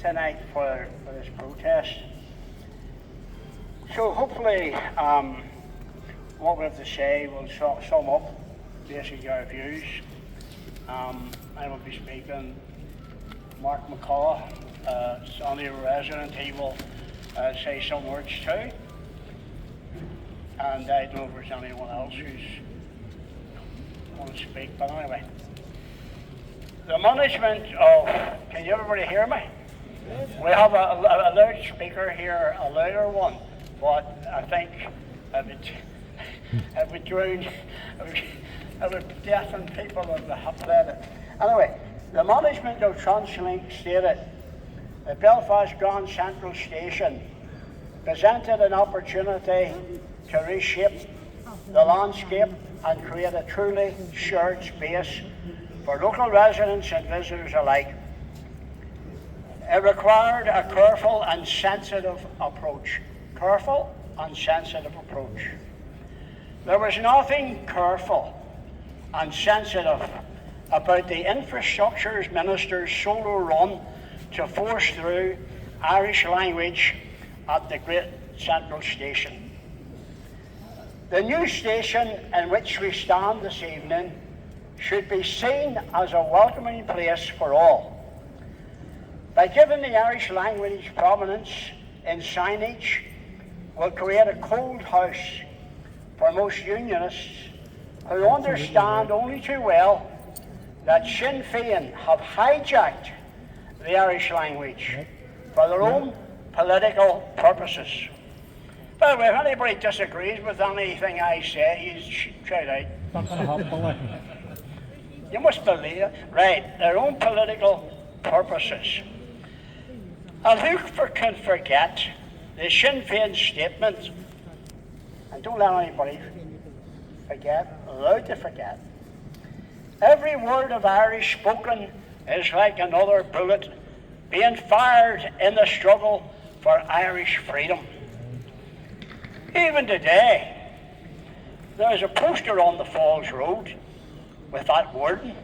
tonight for this protest. So hopefully what we have to say will sum up basically our views. I will be speaking. Mark McCaw, Sunday resident, he will say some words too. And I don't know if there's anyone else who's going to speak, but anyway. The management of, can you everybody hear me? We have a loudspeaker here, a louder one, but I think it would drown, it would deafen people if they have played it. Anyway, the management of TransLink stated the Belfast Grand Central Station presented an opportunity to reshape the landscape and create a truly shared space for local residents and visitors alike. It required a careful and sensitive approach. Careful and sensitive approach. There was nothing careful and sensitive about the infrastructure minister's solo run to force through Irish language at the Great Central Station. The new station in which we stand this evening should be seen as a welcoming place for all. By giving the Irish language prominence in signage, will create a cold house for most unionists who understand only too well that Sinn Féin have hijacked the Irish language for their own political purposes. By the way, if anybody disagrees with anything I say, you shout out. You must believe it. Right, their own political purposes. And who can forget the Sinn Féin statement, and don't let anybody forget, allowed to forget. Every word of Irish spoken is like another bullet being fired in the struggle for Irish freedom. Even today, there is a poster on the Falls Road with that wording.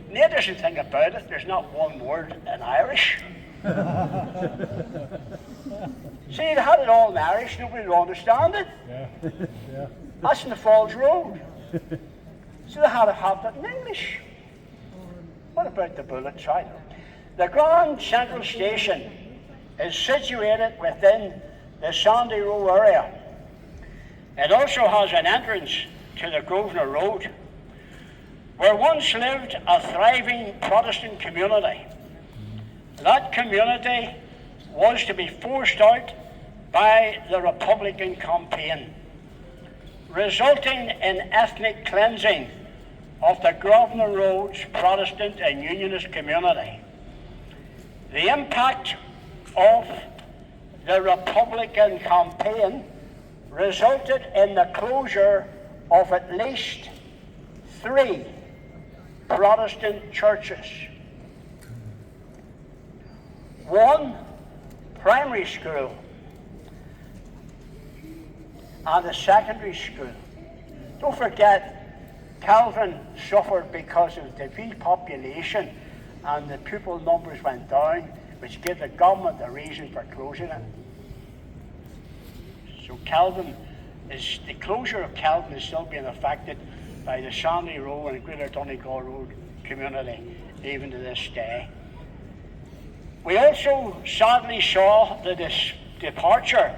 And the interesting thing about it, there's not one word in Irish. See, they had it all in Irish, nobody would understand it. Yeah. That's in the Falls Road. So they had to have that in English. What about the bullet side? The Grand Central Station is situated within the Sandy Row area. It also has an entrance to the Grosvenor Road, where once lived a thriving Protestant community. That community was to be forced out by the Republican campaign, resulting in ethnic cleansing of the Grosvenor Road's Protestant and Unionist community. The impact of the Republican campaign resulted in the closure of at least 3 Protestant churches, 1 primary school, and a secondary school. Don't forget, Calvin suffered because of the depopulation and the pupil numbers went down, which gave the government a reason for closing it. So the closure of Calvin is still being affected by the Sandy Row and Greater Donegal Road community, even to this day. We also sadly saw the departure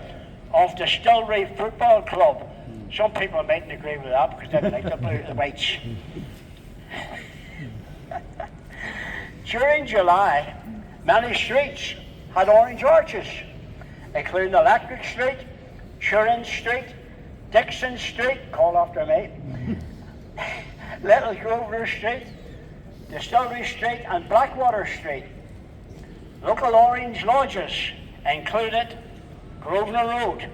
of the Distillery Football Club. Some people mightn't agree with that because they don't like the whites. During July, many streets had orange arches, including Electric Street, Turin Street, Dixon Street, called after me, Little Grosvenor Street, Distillery Street and Blackwater Street. Local orange lodges included Grosvenor Road,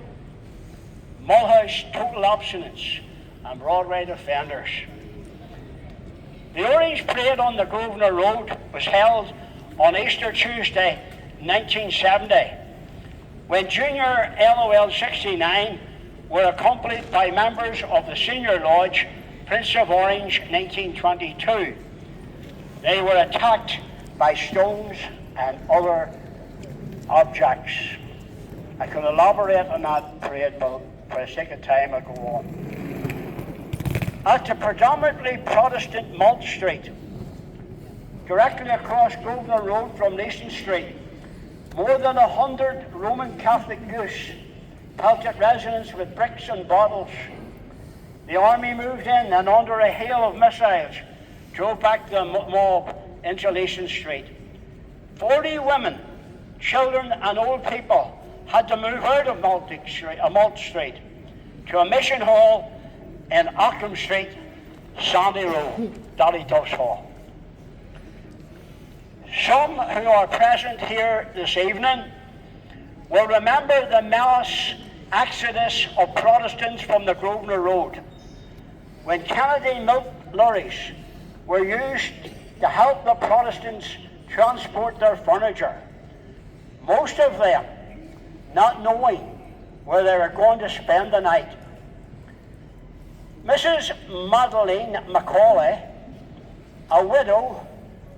Mulhouse Total Abstinence and Broadway Defenders. The Orange Parade on the Grosvenor Road was held on Easter Tuesday 1970, when Junior LOL 69 were accompanied by members of the Senior Lodge Prince of Orange 1922. They were attacked by stones and other objects. I could elaborate on that parade, but for the sake of time I'll go on. At the predominantly Protestant Malt Street, directly across Grosvenor Road from Leeson Street, more than 100 Roman Catholic youths pelted residents with bricks and bottles. The army moved in and under a hail of missiles drove back the mob into Leeson Street. 40 women, children and old people had to move out of Malt Street to a mission hall in Ockram Street, Sandy Row, Dollyduff's Hall. Some who are present here this evening will remember the mass exodus of Protestants from the Grosvenor Road, when Kennedy milk lorries were used to help the Protestants transport their furniture, most of them not knowing where they were going to spend the night. Mrs. Madeline Macaulay, a widow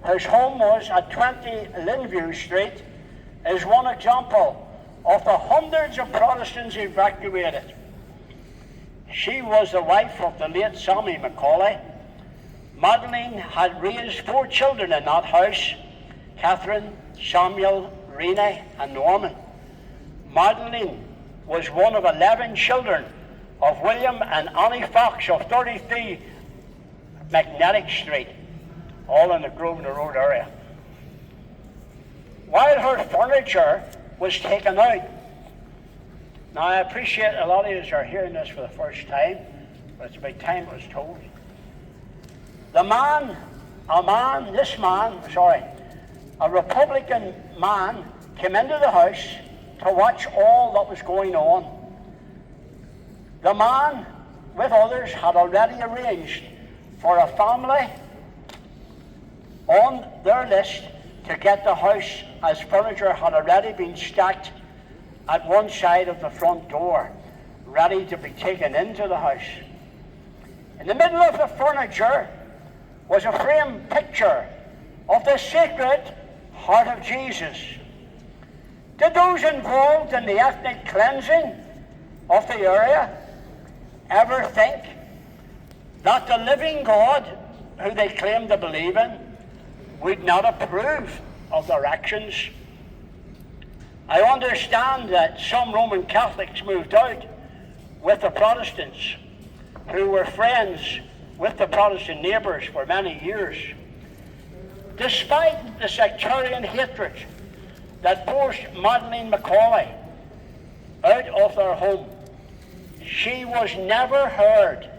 whose home was at 20 Linview Street, is one example of the hundreds of Protestants evacuated. She was the wife of the late Sammy Macaulay. Madeline had raised 4 children in that house: Catherine, Samuel, Rene and Norman. Madeline was one of 11 children of William and Annie Fox of 33 Magnetic Street, all in the Grosvenor Road area. While her furniture was taken out, now I appreciate a lot of you are hearing this for the first time, but it's about time it was told. A Republican man came into the house to watch all that was going on. The man, with others, had already arranged for a family on their list to get the house, as furniture had already been stacked at one side of the front door, ready to be taken into the house. In the middle of the furniture was a framed picture of the Sacred Heart of Jesus. Did those involved in the ethnic cleansing of the area ever think that the living God, who they claimed to believe in, would not approve of their actions? I understand that some Roman Catholics moved out with the Protestants, who were friends with the Protestant neighbours for many years. Despite the sectarian hatred that forced Madeline Macaulay out of their home, she was never heard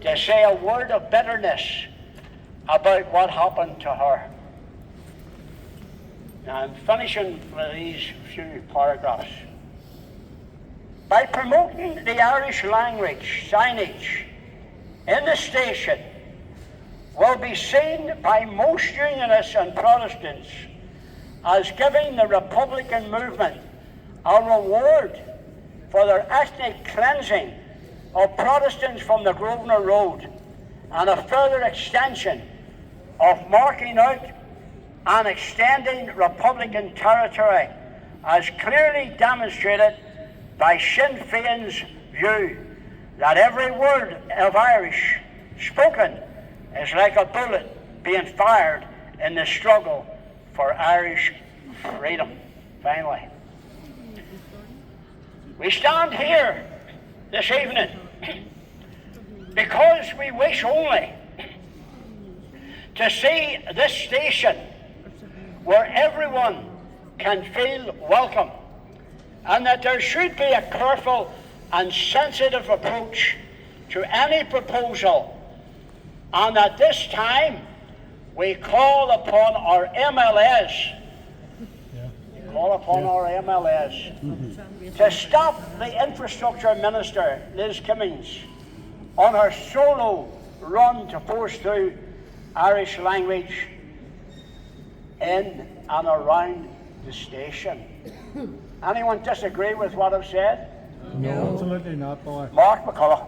to say a word of bitterness about what happened to her. Now I'm finishing with these few paragraphs. By promoting the Irish language signage in the station will be seen by most Unionists and Protestants as giving the Republican movement a reward for their ethnic cleansing of Protestants from the Grosvenor Road, and a further extension of marking out and extending Republican territory, as clearly demonstrated by Sinn Féin's view that every word of Irish spoken is like a bullet being fired in the struggle for Irish freedom. Finally, we stand here this evening because we wish only to see this station where everyone can feel welcome, and that there should be a careful and sensitive approach to any proposal, and at this time we call upon our MLAs to stop the Infrastructure Minister, Liz Cummings, on her solo run to force through Irish language in and around the station. Anyone disagree with what I've said? No, absolutely not, boy. Mark McCullough.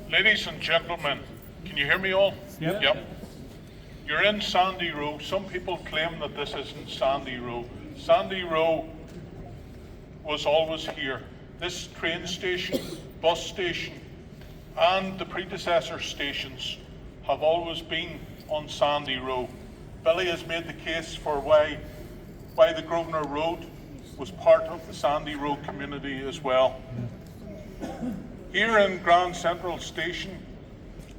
Ladies and gentlemen, can you hear me all? Yep. Yep. You're in Sandy Row. Some people claim that this isn't Sandy Row. Sandy Row was always here. This train station, bus station, and the predecessor stations have always been on Sandy Row. Billy has made the case for why the Grosvenor Road was part of the Sandy Row community as well. Here in Grand Central Station,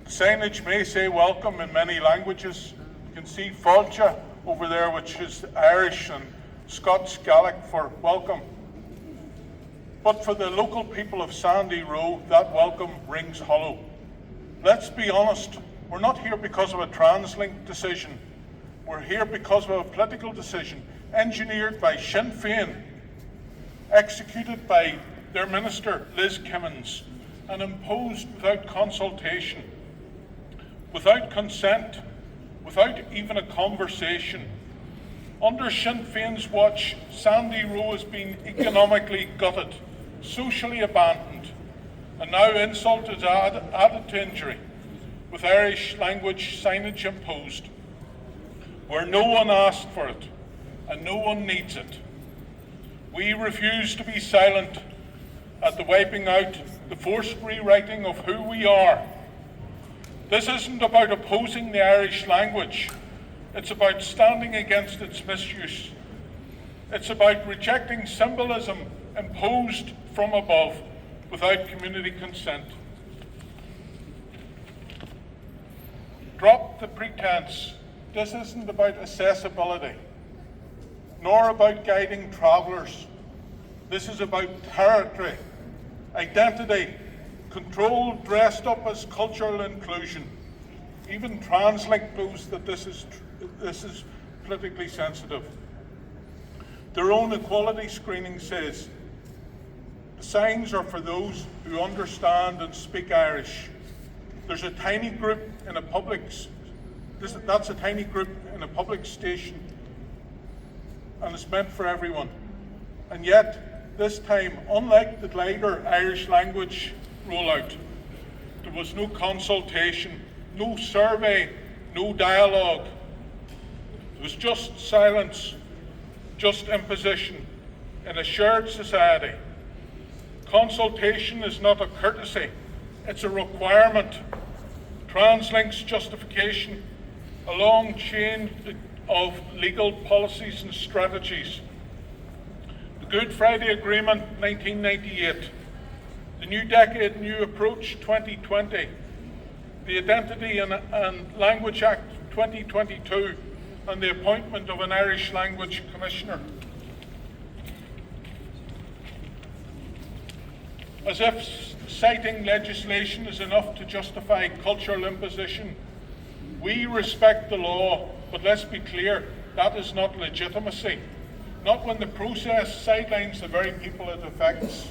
signage may say welcome in many languages. You can see Fáilte over there, which is Irish, and Scots Gaelic for welcome. But for the local people of Sandy Row, that welcome rings hollow. Let's be honest, we're not here because of a TransLink decision. We're here because of a political decision engineered by Sinn Féin, executed by their minister, Liz Kimmins, and imposed without consultation, without consent, without even a conversation. Under Sinn Féin's watch, Sandy Row has been economically gutted, socially abandoned, and now insult is added to injury, with Irish language signage imposed, where no one asked for it, and no one needs it. We refuse to be silent at the wiping out, the forced rewriting of who we are. This isn't about opposing the Irish language. It's about standing against its misuse. It's about rejecting symbolism imposed from above without community consent. Drop the pretense. This isn't about accessibility, nor about guiding travellers. This is about territory, identity, control dressed up as cultural inclusion. Even TransLink knows that this is politically sensitive. Their own equality screening says, the signs are for those who understand and speak Irish. There's a tiny group in a public, that's a tiny group in a public station, and it's meant for everyone. And yet, this time, unlike the later Irish language rollout, there was no consultation, no survey, no dialogue. It was just silence, just imposition in a shared society. Consultation is not a courtesy, it's a requirement. TransLink's justification, a long chain of legal policies and strategies. The Good Friday Agreement 1998, the New Decade, New Approach 2020, the Identity and Language Act 2022, and the appointment of an Irish Language Commissioner. As if citing legislation is enough to justify cultural imposition, we respect the law, but let's be clear, that is not legitimacy. Not when the process sidelines the very people it affects.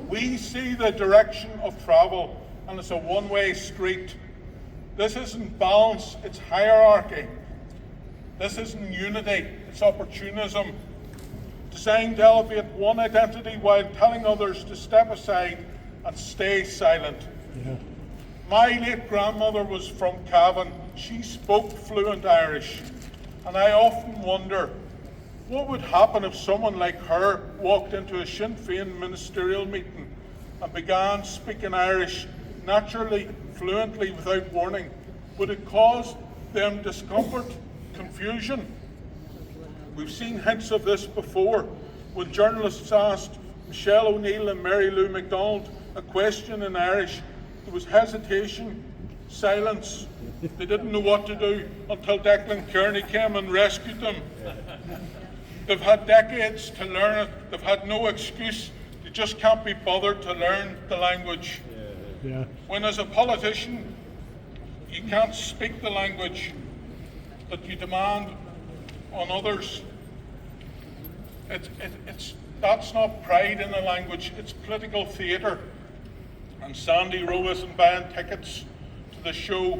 We see the direction of travel, and it's a one-way street. This isn't balance, it's hierarchy. This isn't unity, it's opportunism. Designed to elevate one identity while telling others to step aside and stay silent. Yeah. My late grandmother was from Cavan. She spoke fluent Irish. And I often wonder, what would happen if someone like her walked into a Sinn Féin ministerial meeting and began speaking Irish naturally, fluently, without warning? Would it cause them discomfort, confusion? We've seen hints of this before when journalists asked Michelle O'Neill and Mary Lou MacDonald a question in Irish. There was hesitation, silence. They didn't know what to do until Declan Kearney came and rescued them. They've had decades to learn it. They've had no excuse. They just can't be bothered to learn the language. Yeah. When as a politician, you can't speak the language that you demand on others, that's not pride in the language, it's political theatre. And Sandy Row isn't buying tickets to the show.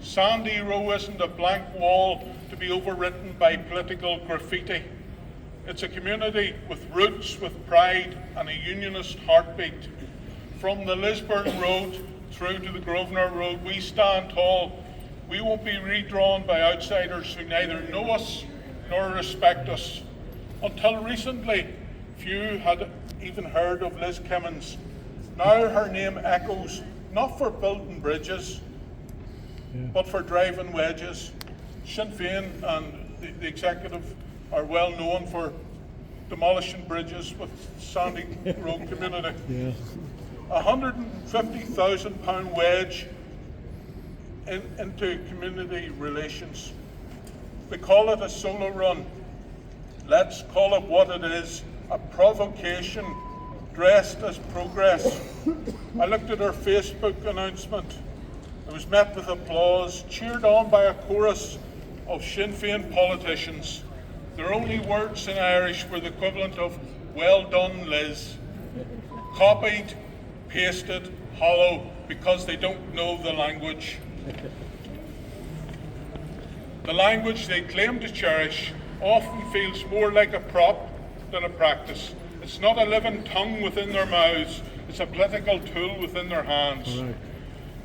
Sandy Row isn't a blank wall to be overwritten by political graffiti. It's a community with roots, with pride, and a unionist heartbeat. from the Lisburn Road through to the Grosvenor Road, we stand tall. We won't be redrawn by outsiders who neither know us nor respect us. Until recently, few had even heard of Liz Kimmins. Now her name echoes, not for building bridges, but for driving wedges. Sinn Féin and the executive are well known for demolishing bridges with Sandy Road community. Yeah. £150,000 wedge into community relations. We call it a solo run. Let's call it what it is, a provocation dressed as progress. I looked at her Facebook announcement. It was met with applause, cheered on by a chorus of Sinn Féin politicians. Their only words in Irish were the equivalent of, "Well done, Liz." Copied, pasted, hollow, because they don't know the language. The language they claim to cherish often feels more like a prop than a practice. It's not a living tongue within their mouths, it's a political tool within their hands. Right.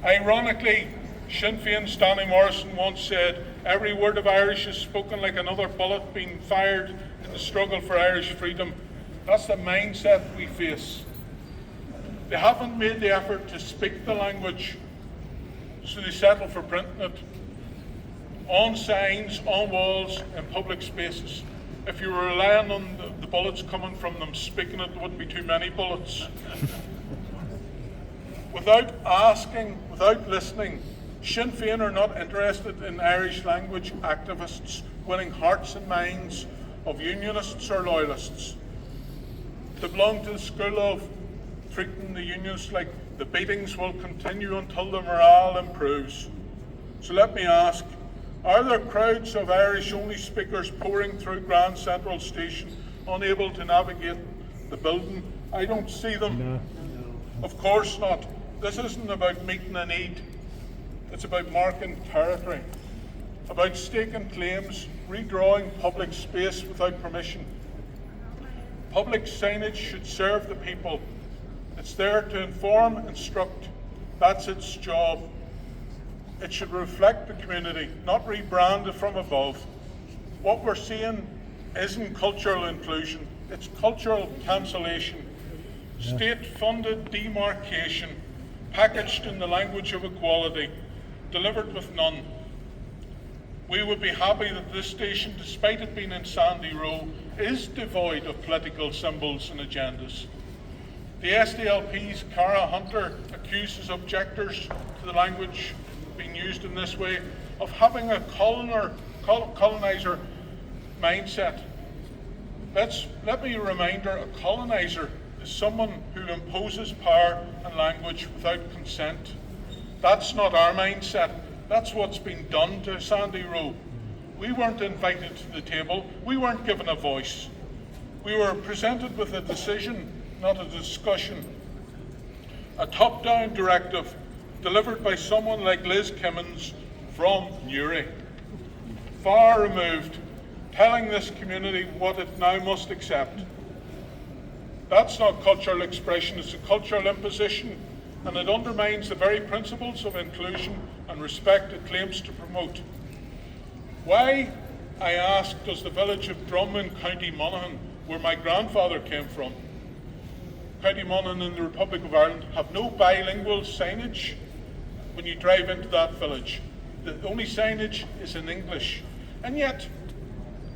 Ironically, Sinn Féin's Danny Morrison once said, "Every word of Irish is spoken like another bullet being fired in the struggle for Irish freedom." That's the mindset we face. They haven't made the effort to speak the language, so they settle for printing it on signs, on walls, in public spaces. If you were relying on the bullets coming from them speaking it, there wouldn't be too many bullets. Without asking, without listening, Sinn Féin are not interested in Irish language activists winning hearts and minds of unionists or loyalists. They belong to the school of treating the unions like the beatings will continue until the morale improves. So let me ask, are there crowds of Irish-only speakers pouring through Grand Central Station, unable to navigate the building? I don't see them. No. Of course not. This isn't about meeting a need. It's about marking territory, about staking claims, redrawing public space without permission. Public signage should serve the people. It's there to inform, instruct. That's its job. It should reflect the community, not rebrand it from above. What we're seeing isn't cultural inclusion, it's cultural cancellation. State-funded demarcation, packaged in the language of equality, delivered with none. We would be happy that this station, despite it being in Sandy Row, is devoid of political symbols and agendas. The SDLP's Cara Hunter accuses objectors to the language being used in this way of having a colonizer mindset. Let me remind her, a colonizer is someone who imposes power and language without consent. That's not our mindset. That's what's been done to Sandy Row. We weren't invited to the table. We weren't given a voice. We were presented with a decision, not a discussion. A top-down directive delivered by someone like Liz Kimmins from Newry, far removed, telling this community what it now must accept. That's not cultural expression, it's a cultural imposition, and it undermines the very principles of inclusion and respect it claims to promote. Why, I ask, does the village of Drum in County Monaghan, where my grandfather came from, County Monaghan in the Republic of Ireland, have no bilingual signage when you drive into that village? The only signage is in English. And yet,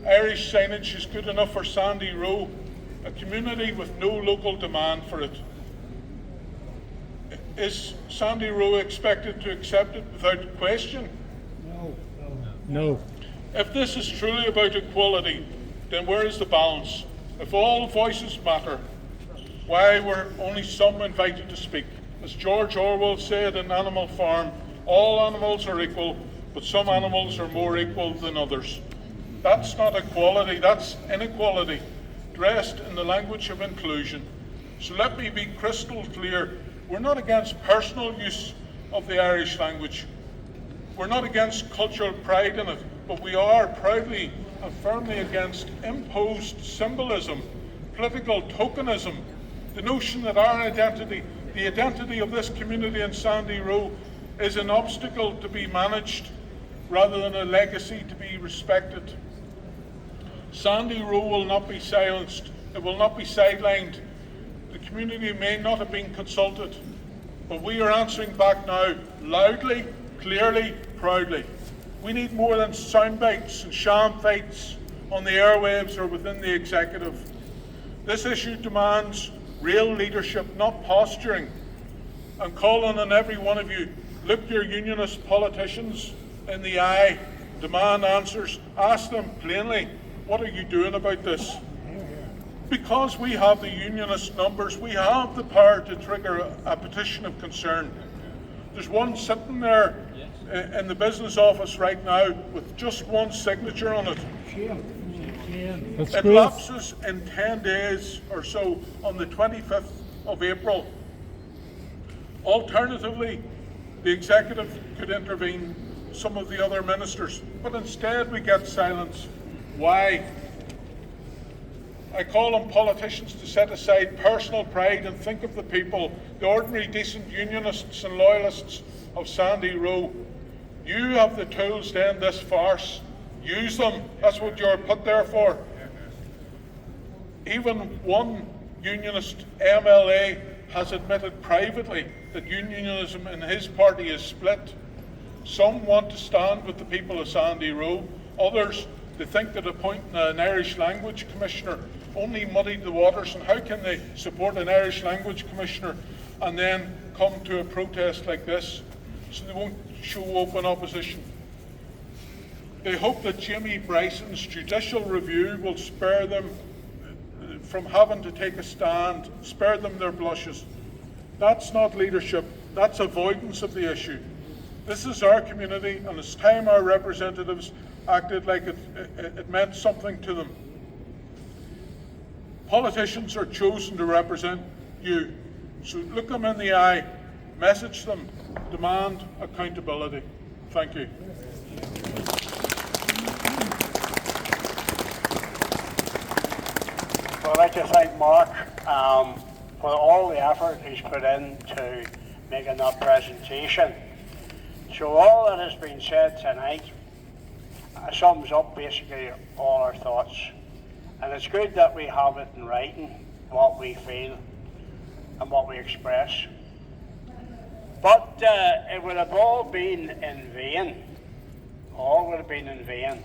Irish signage is good enough for Sandy Row, a community with no local demand for it. Is Sandy Row expected to accept it without question? No. If this is truly about equality, then where is the balance? If all voices matter, why were only some invited to speak? As George Orwell said in Animal Farm, all animals are equal, but some animals are more equal than others. That's not equality, that's inequality, dressed in the language of inclusion. So let me be crystal clear. We're not against personal use of the Irish language. We're not against cultural pride in it, but we are proudly and firmly against imposed symbolism, political tokenism, the notion that our identity The identity of this community in Sandy Row is an obstacle to be managed rather than a legacy to be respected. Sandy Row will not be silenced. It will not be sidelined. The community may not have been consulted, but we are answering back now, loudly, clearly, proudly. We need more than sound bites and sham fights on the airwaves or within the executive. This issue demands real leadership, not posturing. I'm calling on every one of you, look your unionist politicians in the eye, demand answers, ask them plainly, what are you doing about this? Because we have the unionist numbers, we have the power to trigger a petition of concern. There's one sitting there in the business office right now with just one signature on it. It lapses in 10 days or so on the 25th of April. Alternatively, the executive could intervene, some of the other ministers, but instead we get silence. Why? I call on politicians to set aside personal pride and think of the people, the ordinary decent unionists and loyalists of Sandy Row. You have the tools to end this farce. Use them. That's what you're put there for. Even one unionist MLA has admitted privately that unionism in his party is split. Some want to stand with the people of Sandy Row. Others, they think that appointing an Irish language commissioner only muddied the waters, and how can they support an Irish language commissioner and then come to a protest like this? So they won't show open opposition. They hope that Jamie Bryson's judicial review will spare them from having to take a stand, spare them their blushes. That's not leadership, that's avoidance of the issue. This is our community, and it's time our representatives acted like it meant something to them. Politicians are chosen to represent you, so look them in the eye, message them, demand accountability. Thank you. Well, I'd like to thank Mark for all the effort he's put into making that presentation. So all that has been said tonight sums up basically all our thoughts. And it's good that we have it in writing, what we feel and what we express. But it would have all been in vain. All would have been in vain,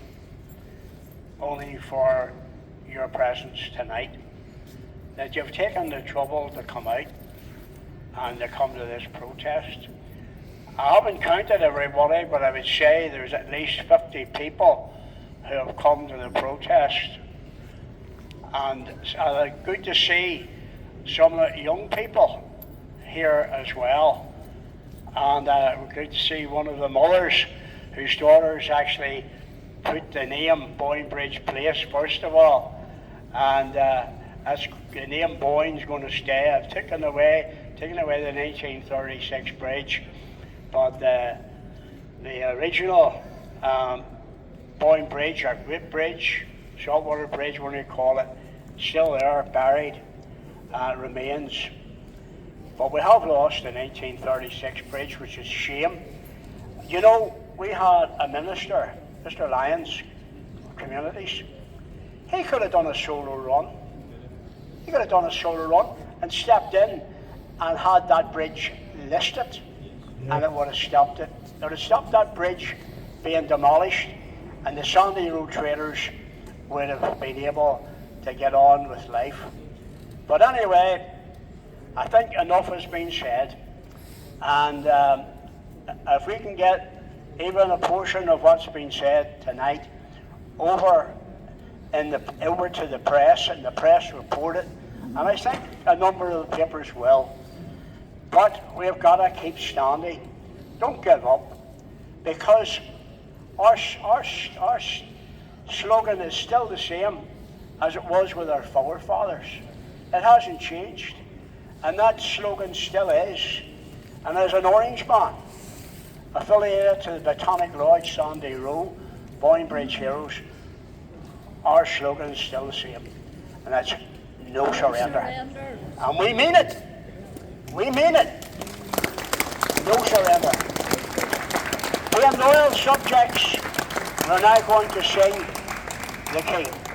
only for your presence tonight. That you've taken the trouble to come out and to come to this protest. I haven't counted everybody, but I would say there's at least 50 people who have come to the protest. And it's good to see some of the young people here as well. And good to see one of the mothers whose daughters actually put the name Boyne Place first of all. And that's, the name Boyne's going to stay. I've taken away the 1936 bridge, but the original Boyne Bridge, or Great Bridge, Saltwater Bridge, what do you call it, still there, buried, remains. But we have lost the 1936 bridge, which is a shame. You know, we had a minister, Mr. Lyons, of Communities. He could have done a solo run. He could have done a solo run and stepped in and had that bridge listed, and it would have stopped it. It would have stopped that bridge being demolished, and the Sandy Row traders would have been able to get on with life. But anyway, I think enough has been said, and if we can get even a portion of what's been said tonight over to the press, and the press report it, and I think a number of the papers will. But we've got to keep standing. Don't give up, because our slogan is still the same as it was with our forefathers. It hasn't changed, and that slogan still is. And as an Orangeman, affiliated to the Botanic Lodge, Sandy Row, Boyne Bridge Heroes, our slogan is still the same, and that's no surrender. And we mean it. We mean it. No surrender. Being loyal subjects, we're now going to sing the King.